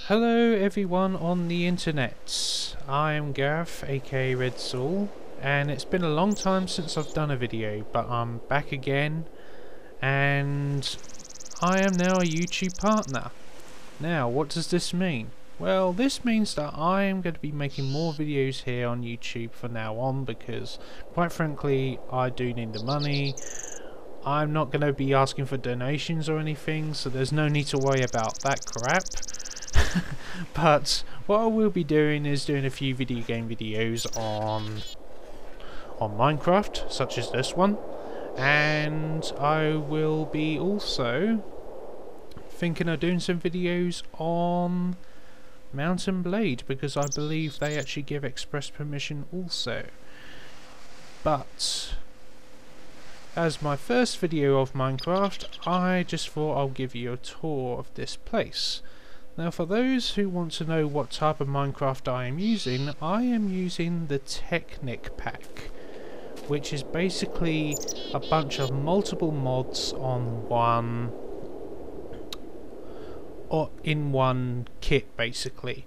Hello everyone on the internet. I am Gareth, aka Redzool, and it's been a long time since I've done a video, but I'm back again, and I am now a YouTube partner. Now, what does this mean? Well, this means that I am going to be making more videos here on YouTube from now on, because quite frankly, I do need the money. I'm not going to be asking for donations or anything, so there's no need to worry about that crap. But what I will be doing is doing a few video game videos on Minecraft, such as this one, and I will be also thinking of doing some videos on Mountain Blade, because I believe they actually give express permission also. But as my first video of Minecraft, I just thought I'll give you a tour of this place. Now, for those who want to know what type of Minecraft I am using the Technic pack, which is basically a bunch of multiple mods on in one kit. Basically,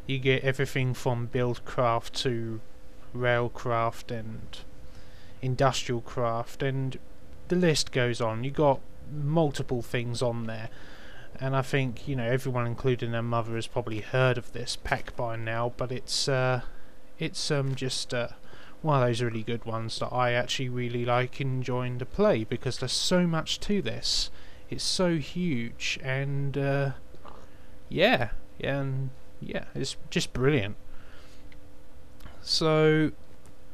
you get everything from buildcraft to railcraft and industrial craft, and the list goes on. You got multiple things on there. And I think, you know, everyone including their mother has probably heard of this pack by now, but it's just one of those really good ones that I actually really like enjoying to play, because there's so much to this. It's so huge, and yeah, it's just brilliant. So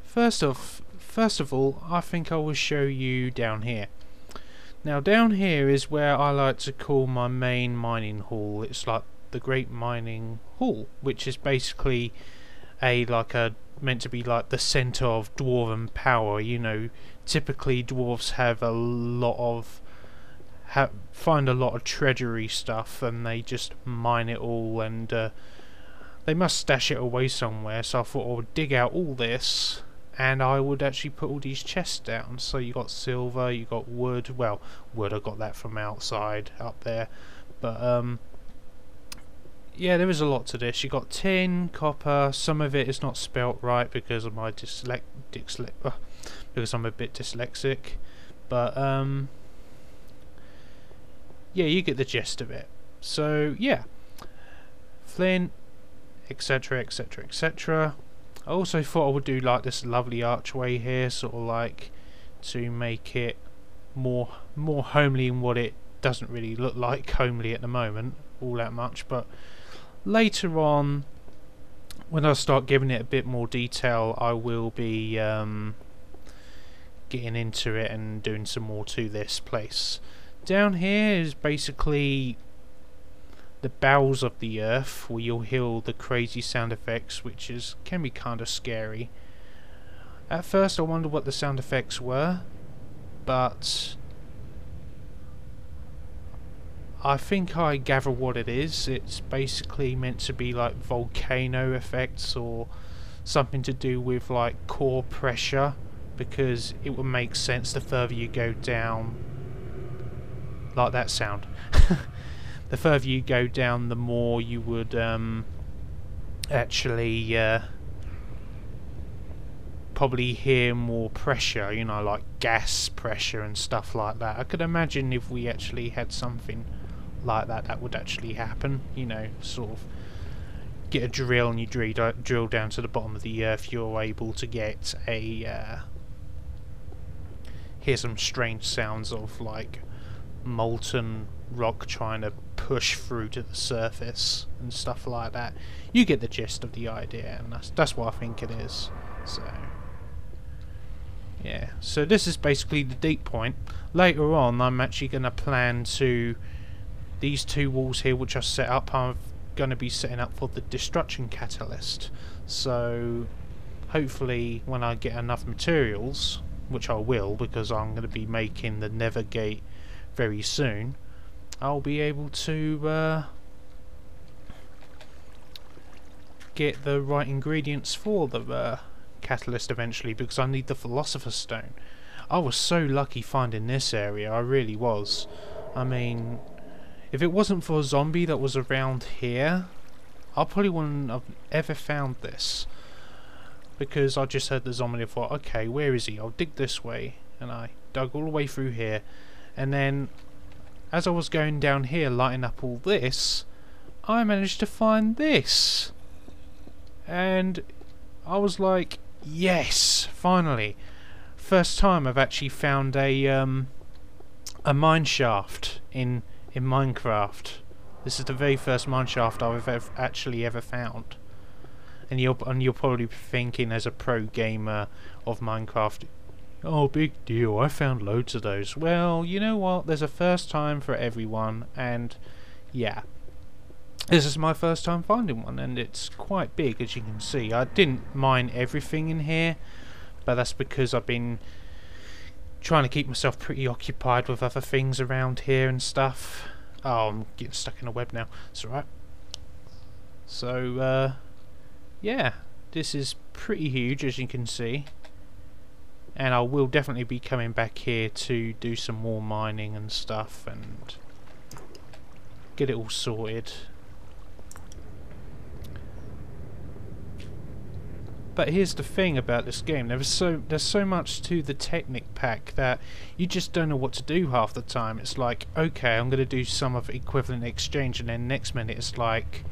first of all, I think I will show you down here. Now, down here is where I like to call my main mining hall. It's like the Great Mining Hall, which is basically meant to be like the centre of dwarven power. You know, typically dwarves have find a lot of treasury stuff, and they just mine it all, and they must stash it away somewhere. So I thought I would dig out all this, and I would actually put all these chests down. So you got silver, you got wood. Well, wood I got that from outside up there, but yeah, there is a lot to this. You got tin, copper. Some of it is not spelt right because of my because I'm a bit dyslexic. But yeah, you get the gist of it. So yeah, flint, etc, etc, etc. I also thought I would do like this lovely archway here, sort of like to make it more homely in what it doesn't really look like homely at the moment all that much, but later on when I start giving it a bit more detail, I will be getting into it and doing some more to this place. Down here is basically the bowels of the earth, where you'll hear the crazy sound effects, which can be kind of scary. At first I wondered what the sound effects were, but I think I gather what it is. It's basically meant to be like volcano effects, or something to do with like core pressure, because it would make sense the further you go down. Like that sound. The further you go down, the more you would actually probably hear more pressure, you know, like gas pressure and stuff like that. I could imagine if we actually had something like that, that would actually happen. You know, sort of get a drill and you drill down to the bottom of the earth, you're able to get hear some strange sounds of like molten rock trying to push through to the surface and stuff like that. You get the gist of the idea, and that's what I think it is. So yeah, so this is basically the deep point. Later on I'm actually going to plan to these two walls here which are set up, I'm going to be setting up for the destruction catalyst. So hopefully when I get enough materials, which I will, because I'm going to be making the Nether Gate very soon, I'll be able to get the right ingredients for the catalyst eventually, because I need the Philosopher's Stone. I was so lucky finding this area, I really was. I mean, If it wasn't for a zombie that was around here, I probably wouldn't have ever found this. Because I just heard the zombie and thought, okay, where is he? I'll dig this way. And I dug all the way through here. And then, as I was going down here lighting up all this, I managed to find this. And I was like, yes, finally. First time I've actually found a mine shaft in Minecraft. This is the very first mine shaft I've actually ever found. And you're probably thinking, as a pro gamer of Minecraft, oh, big deal, I found loads of those. Well, you know what? There's a first time for everyone, and yeah. This is my first time finding one, and it's quite big, as you can see. I didn't mine everything in here, but that's because I've been trying to keep myself pretty occupied with other things around here and stuff. Oh, I'm getting stuck in a web now. It's alright. So, yeah, this is pretty huge, as you can see. And I will definitely be coming back here to do some more mining and stuff and get it all sorted. But here's the thing about this game, there's so much to the Technic pack that you just don't know what to do half the time. It's like, okay, I'm going to do some of equivalent exchange, and then next minute it's like,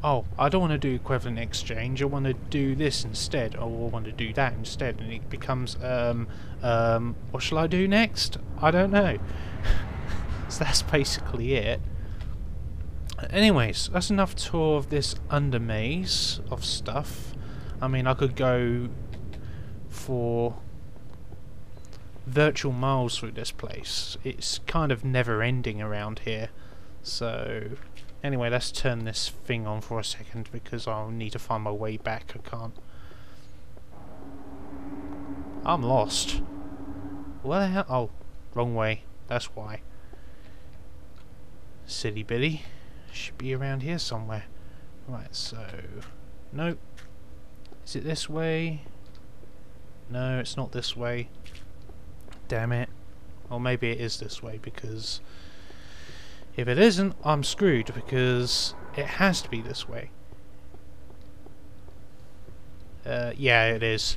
oh, I don't want to do equivalent exchange, I want to do this instead, or I want to do that instead, and it becomes, what shall I do next? I don't know. So that's basically it. Anyways, that's enough tour of this under maze of stuff. I mean, I could go for virtual miles through this place. It's kind of never ending around here. So anyway, let's turn this thing on for a second because I'll need to find my way back. I can't. I'm lost. Where the hell? Oh, wrong way. That's why. Silly Billy. Should be around here somewhere. Right, so nope. Is it this way? No, it's not this way. Damn it. Or maybe it is this way, because if it isn't, I'm screwed, because it has to be this way. Yeah, it is.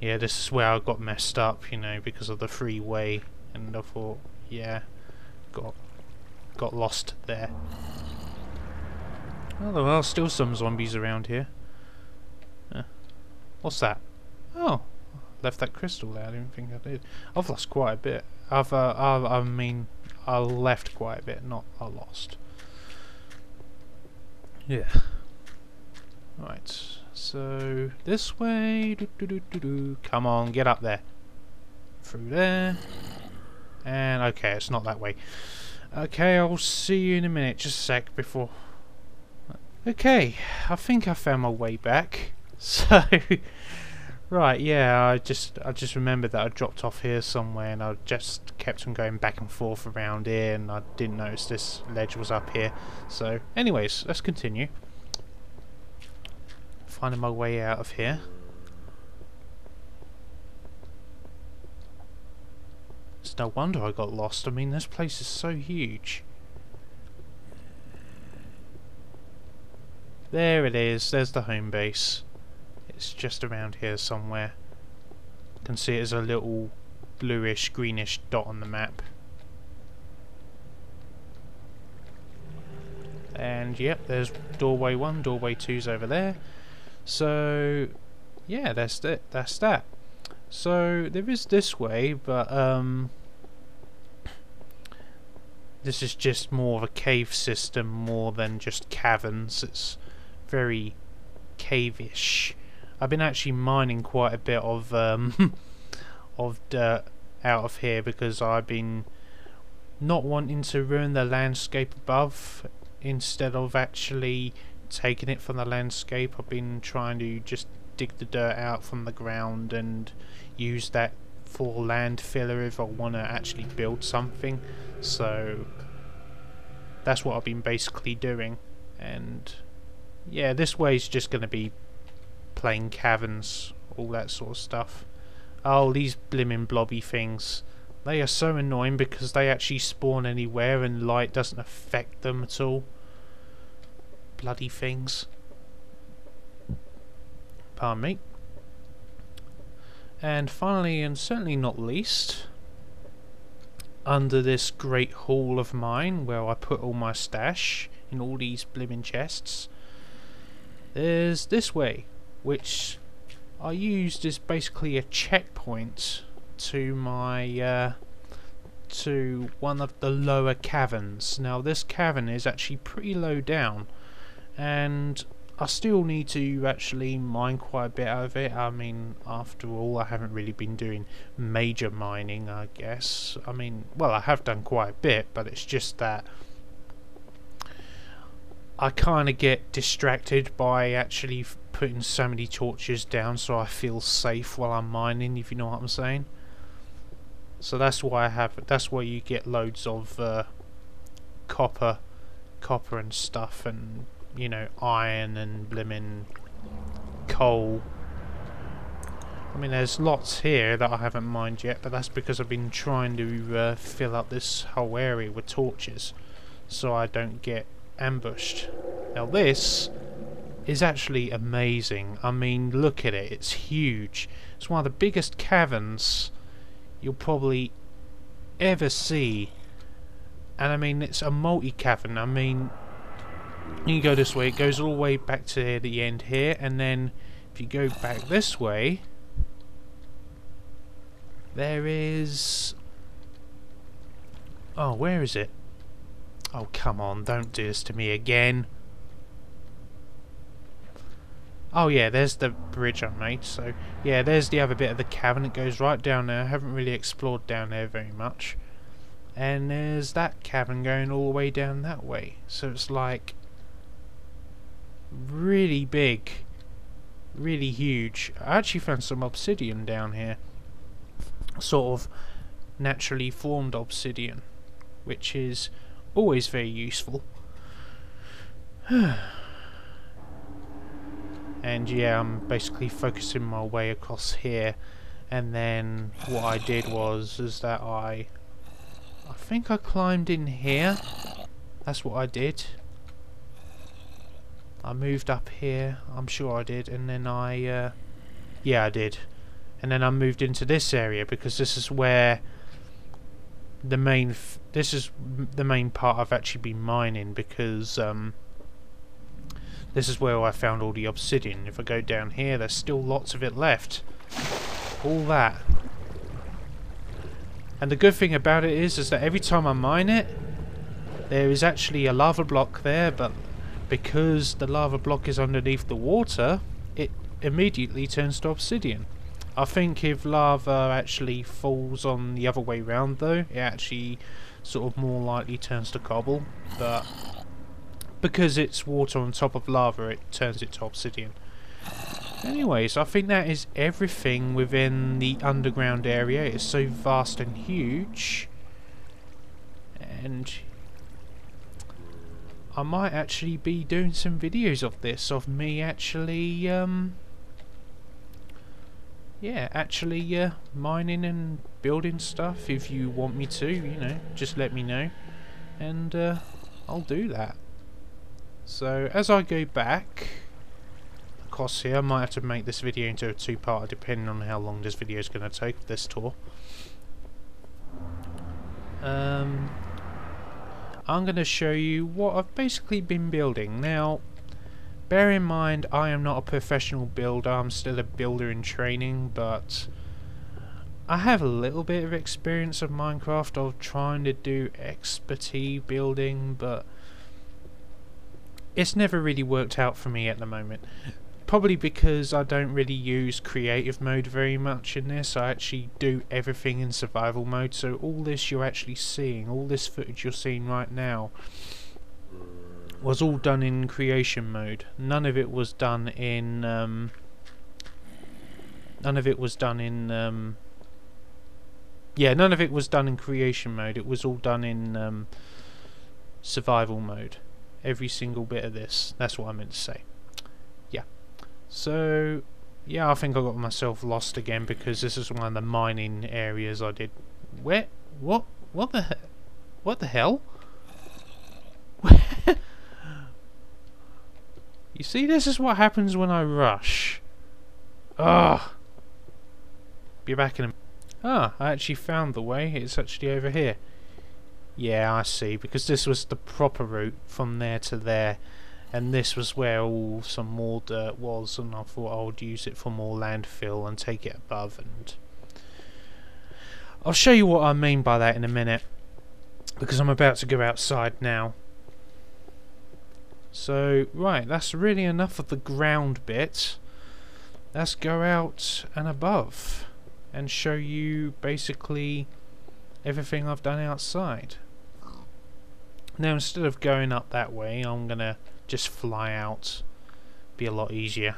Yeah, this is where I got messed up, you know, because of the freeway, and I thought, yeah, got lost there. Oh, there are still some zombies around here. What's that? Oh, left that crystal there. I didn't think I did. I've lost quite a bit. I mean, I left quite a bit, not I lost. Yeah. Right. So this way. Come on, get up there. Through there. And okay, it's not that way. Okay, I'll see you in a minute. Just a sec before. Okay, I think I found my way back. So, right, yeah, I just remembered that I dropped off here somewhere, and I just kept on going back and forth around here, and I didn't notice this ledge was up here. So, anyways, let's continue. Finding my way out of here. It's no wonder I got lost. I mean, this place is so huge. There it is. There's the home base. It's just around here somewhere. You can see it as a little bluish, greenish dot on the map. And yep, there's doorway 1, doorway 2's over there. So yeah, that's that. So there is this way, but this is just more of a cave system more than just caverns. It's very cave-ish. I've been actually mining quite a bit of of dirt out of here because I've been not wanting to ruin the landscape above. Instead of actually taking it from the landscape, I've been trying to just dig the dirt out from the ground and use that for land filler if I want to actually build something. So that's what I've been basically doing. And yeah, this way is just going to be plain caverns, all that sort of stuff. Oh, these blimmin' blobby things. They are so annoying because they actually spawn anywhere and light doesn't affect them at all. Bloody things. Pardon me. And finally, and certainly not least, under this great hall of mine where I put all my stash in all these blimmin' chests, there's this way, which I used as basically a checkpoint to my to one of the lower caverns. Now this cavern is actually pretty low down, and I still need to actually mine quite a bit out of it. I mean, after all, I haven't really been doing major mining, I guess. I mean, well, I have done quite a bit, but it's just that I kind of get distracted by actually putting so many torches down so I feel safe while I'm mining, if you know what I'm saying. So that's why that's why you get loads of copper and stuff, and you know, iron and blimmin' coal. I mean, there's lots here that I haven't mined yet, but that's because I've been trying to fill up this whole area with torches so I don't get ambushed. Now this is actually amazing. I mean, look at it, it's huge. It's one of the biggest caverns you'll probably ever see, and I mean, it's a multi-cavern. I mean, you go this way, it goes all the way back to the end here, and then if you go back this way, there is... oh, where is it? Oh, come on, don't do this to me again. Oh yeah, there's the bridge I made. So yeah, there's the other bit of the cavern. It goes right down there. I haven't really explored down there very much. And there's that cavern going all the way down that way. So it's like really big, really huge. I actually found some obsidian down here, sort of naturally formed obsidian, which is always very useful. And yeah, I'm basically focusing my way across here, and then what I did was that I think I climbed in here. That's what I did. I moved up here, I'm sure I did, and then yeah, I did. And then I moved into this area because this is where the main part I've actually been mining, because this is where I found all the obsidian. If I go down here, there's still lots of it left. All that. And the good thing about it is that every time I mine it, there is actually a lava block there, but because the lava block is underneath the water, it immediately turns to obsidian. I think if lava actually falls on the other way round though, it actually sort of more likely turns to cobble, but because it's water on top of lava, it turns it to obsidian. Anyways, I think that is everything within the underground area. It's so vast and huge, and I might actually be doing some videos of this, of me actually mining and building stuff. If you want me to, you know, just let me know, and I'll do that. So as I go back across here, I might have to make this video into a two-parter depending on how long this video is going to take, this tour. I'm going to show you what I've basically been building. Now, bear in mind, I am not a professional builder, I'm still a builder in training, but I have a little bit of experience of Minecraft, of trying to do expertise building, but it's never really worked out for me at the moment. Probably because I don't really use creative mode very much in this. I actually do everything in survival mode, so all this you're actually seeing, all this footage you're seeing right now, was all done in creation mode. None of it was done in yeah, none of it was done in creation mode. It was all done in survival mode. Every single bit of this. That's what I meant to say. Yeah. So yeah, I think I got myself lost again because this is one of the mining areas I did Where? What? What the hell? You see, this is what happens when I rush. Ugh. Be back in a... Ah, I actually found the way. It's actually over here. Yeah, I see. Because this was the proper route from there to there. And this was where all some more dirt was. And I thought I would use it for more landfill and take it above. And I'll show you what I mean by that in a minute. Because I'm about to go outside now. So, right, that's really enough of the ground bit. Let's go out and above and show you basically everything I've done outside. Now, instead of going up that way, I'm gonna just fly out. Be a lot easier.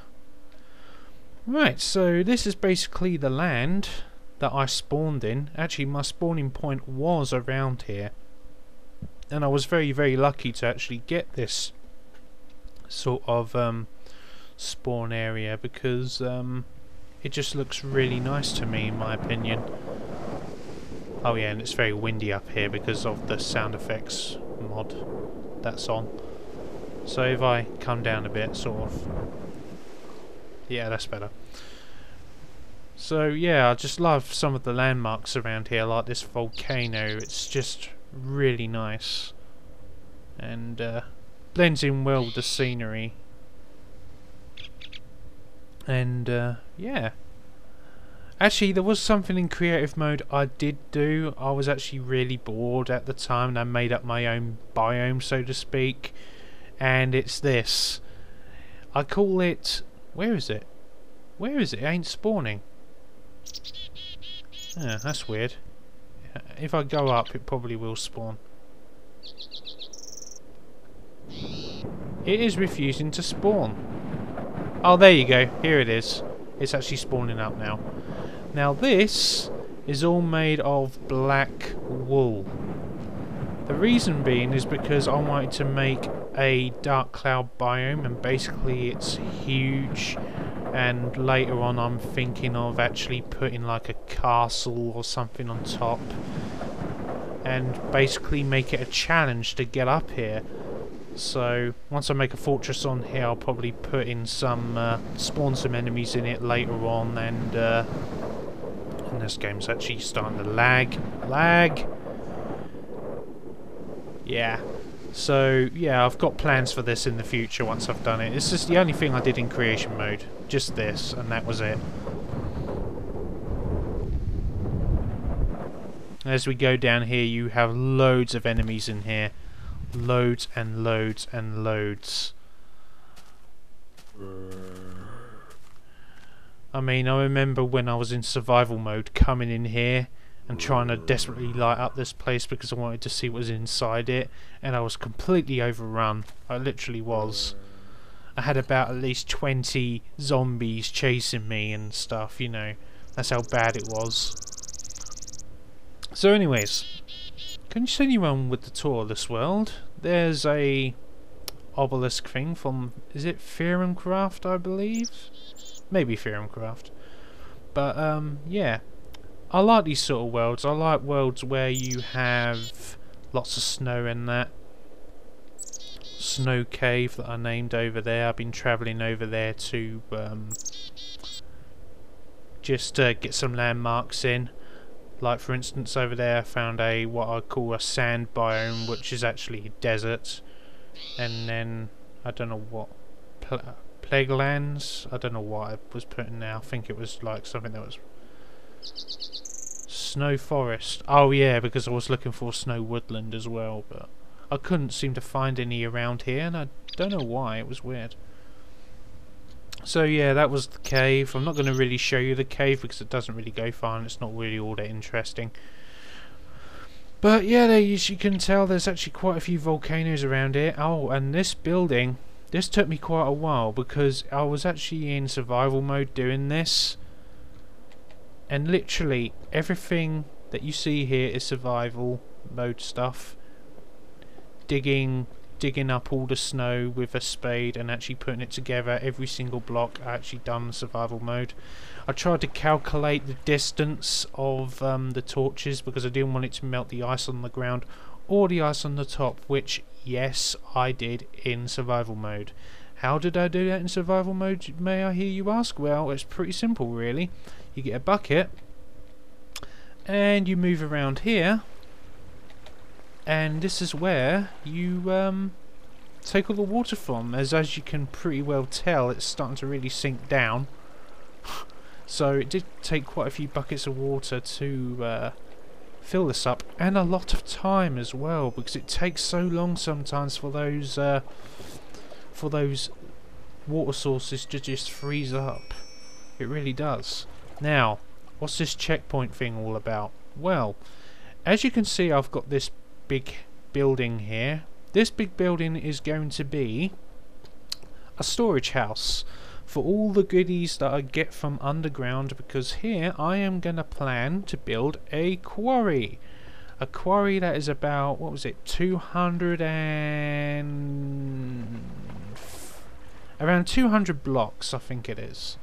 Right, so this is basically the land that I spawned in. Actually, my spawning point was around here. And I was very, very lucky to actually get this sort of spawn area because it just looks really nice to me, in my opinion. Oh yeah, and it's very windy up here because of the sound effects mod that's on. So if I come down a bit, sort of, yeah, that's better. So yeah, I just love some of the landmarks around here, like this volcano. It's just really nice and blends in well with the scenery. And yeah, actually there was something in creative mode I did do. I was actually really bored at the time and I made up my own biome, so to speak, and it's this. I call it, where is it? Where is it? It ain't spawning. Yeah, that's weird. If I go up it probably will spawn. It is refusing to spawn. Oh, there you go. Here it is. It's actually spawning up now. Now this is all made of black wool. The reason being is because I wanted to make a dark cloud biome, and basically it's huge, and later on I'm thinking of actually putting like a castle or something on top and basically make it a challenge to get up here. So once I make a fortress on here, I'll probably put in some spawn some enemies in it later on, and this game's actually starting to lag. Yeah. So yeah, I've got plans for this in the future once I've done it. This is the only thing I did in creation mode. Just this, and that was it. As we go down here, you have loads of enemies in here. Loads and loads and loads. I mean, I remember when I was in survival mode coming in here and trying to desperately light up this place because I wanted to see what was inside it, and I was completely overrun. I literally was. I had about at least 20 zombies chasing me and stuff, you know. That's how bad it was. So anyways, continuing with the tour of this world, there's a obelisk thing from, is it Craft, I believe? Maybe Craft. But yeah, I like these sort of worlds. I like worlds where you have lots of snow in that. Snow cave that I named over there. I've been travelling over there to just get some landmarks in. Like for instance over there I found a what I call a sand biome, which is actually desert, and then I don't know what plague lands. I don't know what I was putting there. I think it was like something that was snow forest. Oh yeah, because I was looking for snow woodland as well, but I couldn't seem to find any around here, and I don't know why. It was weird. So yeah, that was the cave. I'm not going to really show you the cave because it doesn't really go far and it's not really all that interesting. But yeah, there, as you can tell, there's actually quite a few volcanoes around here. Oh, and this building, this took me quite a while because I was actually in survival mode doing this. And literally everything that you see here is survival mode stuff. Digging digging up all the snow with a spade and actually putting it together. Every single block I actually done survival mode. I tried to calculate the distance of the torches because I didn't want it to melt the ice on the ground or the ice on the top, which yes I did in survival mode. How did I do that in survival mode, may I hear you ask? Well, it's pretty simple really. You get a bucket and you move around here, and this is where you take all the water from. As you can pretty well tell, it's starting to really sink down. So it did take quite a few buckets of water to fill this up, and a lot of time as well, because it takes so long sometimes for those water sources to just freeze up. It really does. Now, what's this checkpoint thing all about? Well, as you can see, I've got this big building here. This big building is going to be a storage house for all the goodies that I get from underground, because here I am going to plan to build a quarry. A quarry that is about, what was it, 200 and... around 200 blocks, I think it is.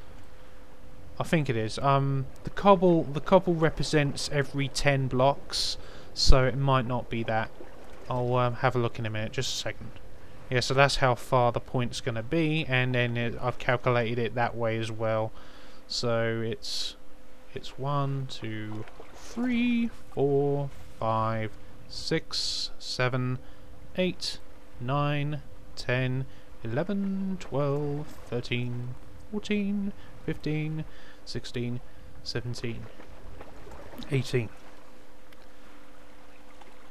The cobble represents every 10 blocks, so it might not be that. I'll have a look in a minute, just a second. Yeah, so that's how far the point's going to be, and then I've calculated it that way as well. So it's 1, 2, 3, 4, 5, 6, 7, 8, 9, 10, 11, 12, 13, 14, 15, 16, 17, 18.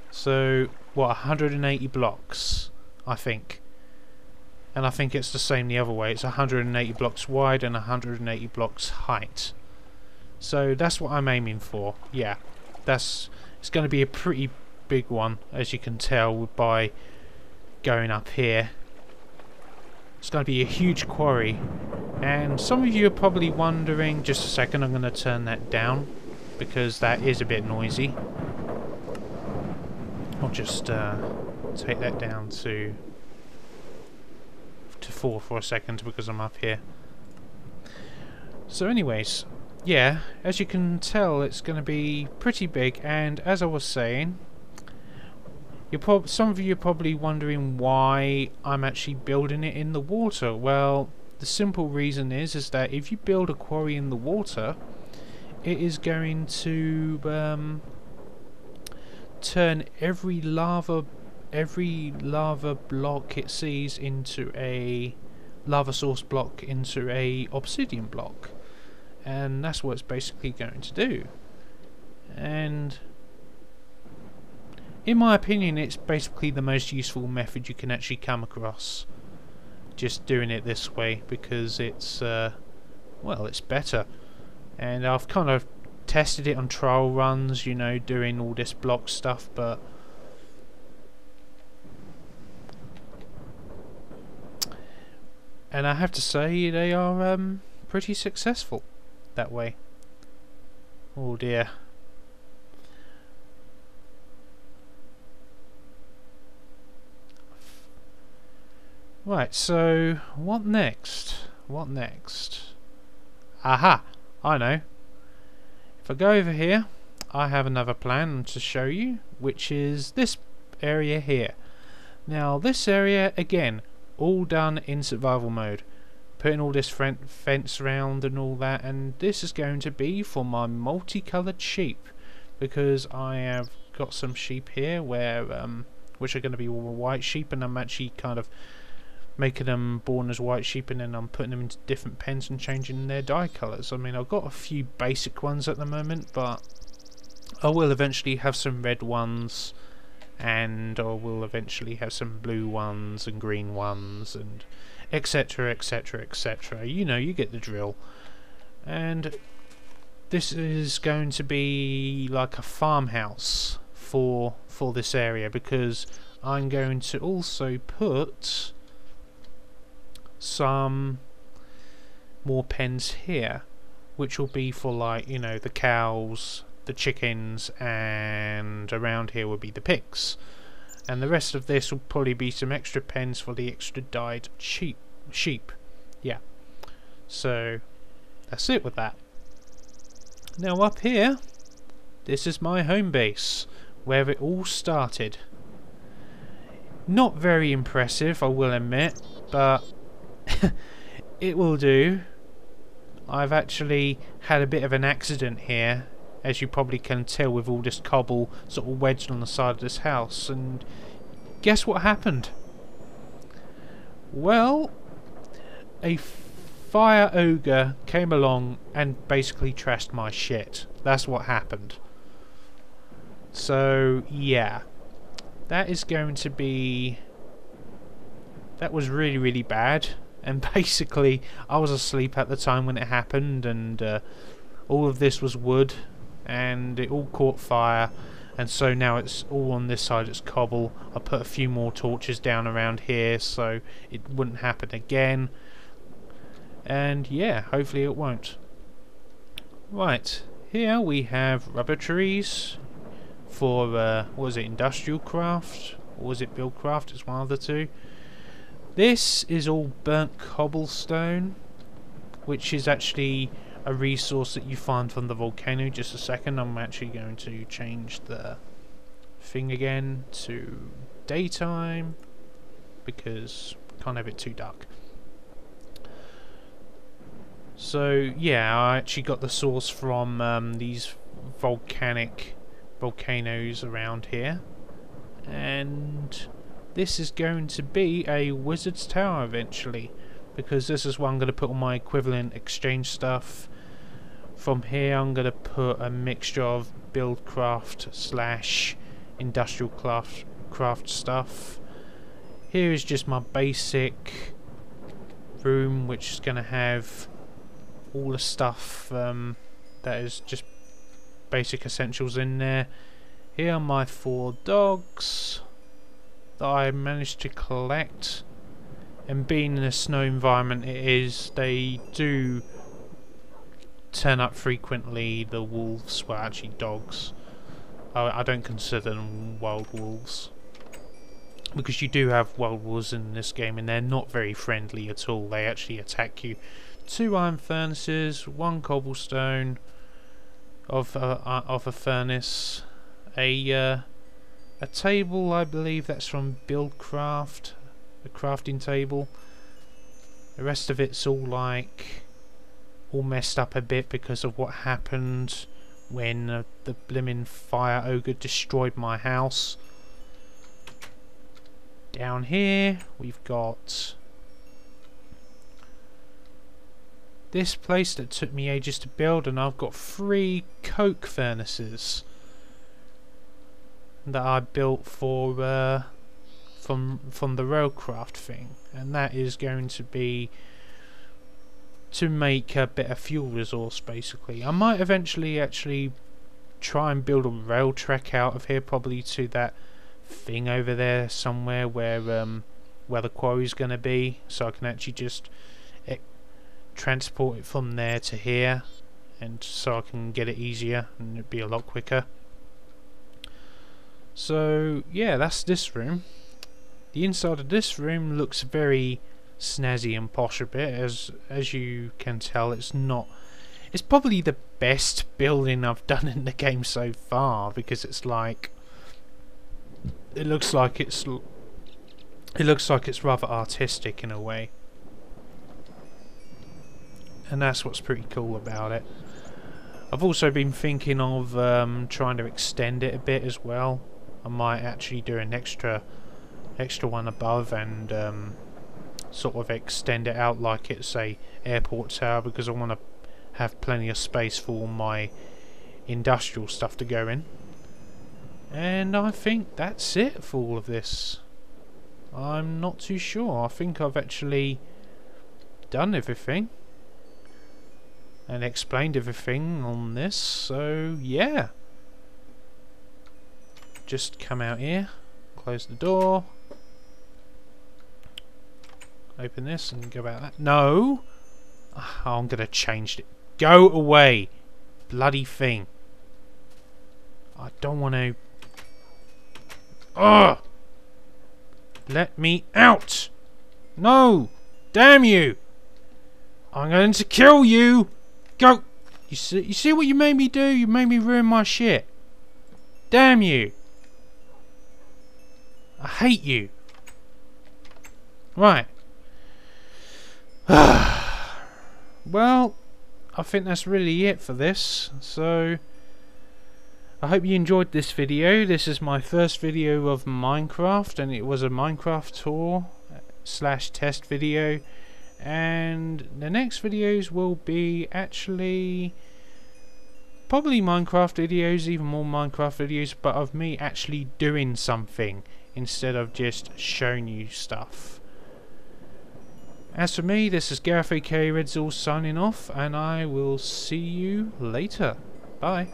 So, what, 180 blocks, I think. And I think it's the same the other way. It's 180 blocks wide and 180 blocks height. So that's what I'm aiming for. Yeah, it's going to be a pretty big one, as you can tell by going up here. It's going to be a huge quarry. And some of you are probably wondering, just a second, I'm going to turn that down because that is a bit noisy. I'll just take that down to 4 for a second because I'm up here. So anyways, yeah, as you can tell, it's going to be pretty big, and as I was saying, some of you are probably wondering why I'm actually building it in the water. Well, the simple reason is that if you build a quarry in the water, it is going to turn every lava block it sees into a lava source block into a obsidian block, and that's what it's basically going to do. And in my opinion, it's basically the most useful method you can actually come across, just doing it this way, because it's well, it's better. And I've kind of tested it on trial runs, you know, doing all this block stuff, but and I have to say they are pretty successful that way. Oh dear. Right, so what next? What next? Aha! I know. If I go over here, I have another plan to show you, which is this area here. Now this area, again, all done in survival mode. Putting all this fence around and all that, and this is going to be for my multicoloured sheep, because I have got some sheep here where which are going to be all white sheep, and I'm actually kind of making them born as white sheep, and then I'm putting them into different pens and changing their dye colours. I mean, I've got a few basic ones at the moment, but I will eventually have some red ones, and I will eventually have some blue ones and green ones, and etc, etc, etc. You know, you get the drill. And this is going to be like a farmhouse for this area, because I'm going to also put some more pens here, which will be for, like, you know, the cows, the chickens, and around here will be the pigs. and the rest of this will probably be some extra pens for the extra died sheep. Yeah, so that's it with that. Now up here, this is my home base, where it all started. Not very impressive, I will admit, but it will do. I've actually had a bit of an accident here, as you probably can tell with all this cobble sort of wedged on the side of this house, and guess what happened? Well, a fire ogre came along and basically trashed my shit. That's what happened. So yeah, that is going to be... that was really, really bad. And basically I was asleep at the time when it happened, and all of this was wood and it all caught fire, and so now it's all on this side, it's cobble. I put a few more torches down around here so it wouldn't happen again, and yeah, hopefully it won't. Right, here we have rubber trees for what was it, industrial craft, or was it build craft? It's one of the two. This is all burnt cobblestone, which is actually a resource that you find from the volcano. Just a second, I'm actually going to change the thing again to daytime because I can't have it too dark. So yeah, I actually got the source from these volcanoes around here, and this is going to be a wizard's tower eventually, because this is where I'm going to put all my equivalent exchange stuff. From here I'm going to put a mixture of buildcraft / industrial craft stuff. Here is just my basic room, which is going to have all the stuff that is just basic essentials in there. Here are my 4 dogs that I managed to collect, and being in a snow environment they do turn up frequently. The wolves were actually dogs. I don't consider them wild wolves, because you do have wild wolves in this game and they're not very friendly at all. They actually attack you. 2 iron furnaces, 1 cobblestone of a furnace, a table, I believe that's from Buildcraft, a crafting table. The rest of it's all messed up a bit because of what happened when the blimmin' fire ogre destroyed my house. Down here we've got this place that took me ages to build, and I've got 3 coke furnaces that I built for from the railcraft thing, and that is going to be to make a better fuel resource. Basically, I might eventually actually try and build a rail trek out of here, probably to that thing over there somewhere where the quarry's going to be, so I can actually just transport it from there to here, and so I can get it easier and it'd be a lot quicker. So yeah, that's this room. The inside of this room looks very snazzy and posh a bit, as you can tell. It's probably the best building I've done in the game so far, because it's it looks like it's rather artistic in a way, and that's what's pretty cool about it. I've also been thinking of trying to extend it a bit as well. I might actually do an extra one above and sort of extend it out like it's a airport tower, because I want to have plenty of space for all my industrial stuff to go in. And I think that's it for all of this. I'm not too sure. I think I've actually done everything and explained everything on this, so yeah. Just come out here, close the door, open this and go about that. No! Oh, I'm gonna change it. Go away! Bloody thing. I don't want to... Ugh! Let me out! No! Damn you! I'm going to kill you! Go! You see what you made me do? You made me ruin my shit. Damn you! I hate you. Right. Well, I think that's really it for this. So, I hope you enjoyed this video. This is my first video of Minecraft, and it was a Minecraft tour / test video. And the next videos will be actually probably Minecraft videos, even more Minecraft videos, but of me actually doing something instead of just showing you stuff. As for me, this is Gareth aka Redzool signing off, and I will see you later. Bye.